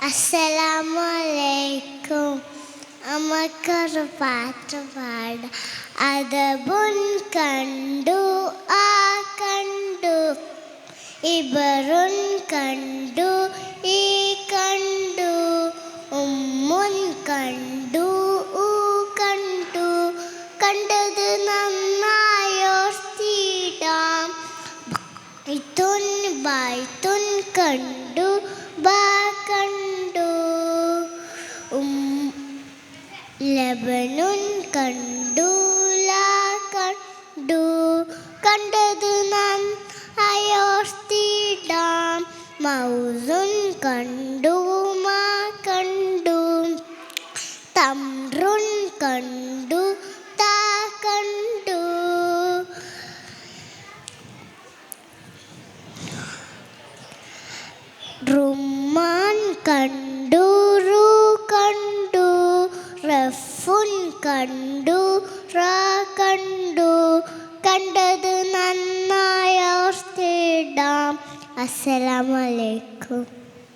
അസ്സലാമലൈക്കും. നമുക്കൊരു പാട്ട് പാടാം. അതബുൻ കണ്ടു ആ കണ്ടു, ഇബറുൻ കണ്ടു ഈ കണ്ടു, ഉമ്മുൻ കണ്ടു കണ്ടു. കണ്ടത് നന്നായോർത്തിടാം. ബൈത്തുൻ ബൈത്തുൻ കണ്ടു ബാ കണ്ടു, ലബനുൻ കണ്ടു ലാ കണ്ടു. കണ്ടത് നാം അയോർത്തിടാം. മൗസുൻ കണ്ടു മാ കണ്ടു, തംറുൻ കണ്ടു താ കണ്ടു. റുമ്മാൻ കണ്ടു റു കണ്ടു, റഫുൻ കണ്ടു റാ കണ്ടു. കണ്ടത് നന്നായോർത്തിടാം. അസ്സലാമു അലൈക്കും.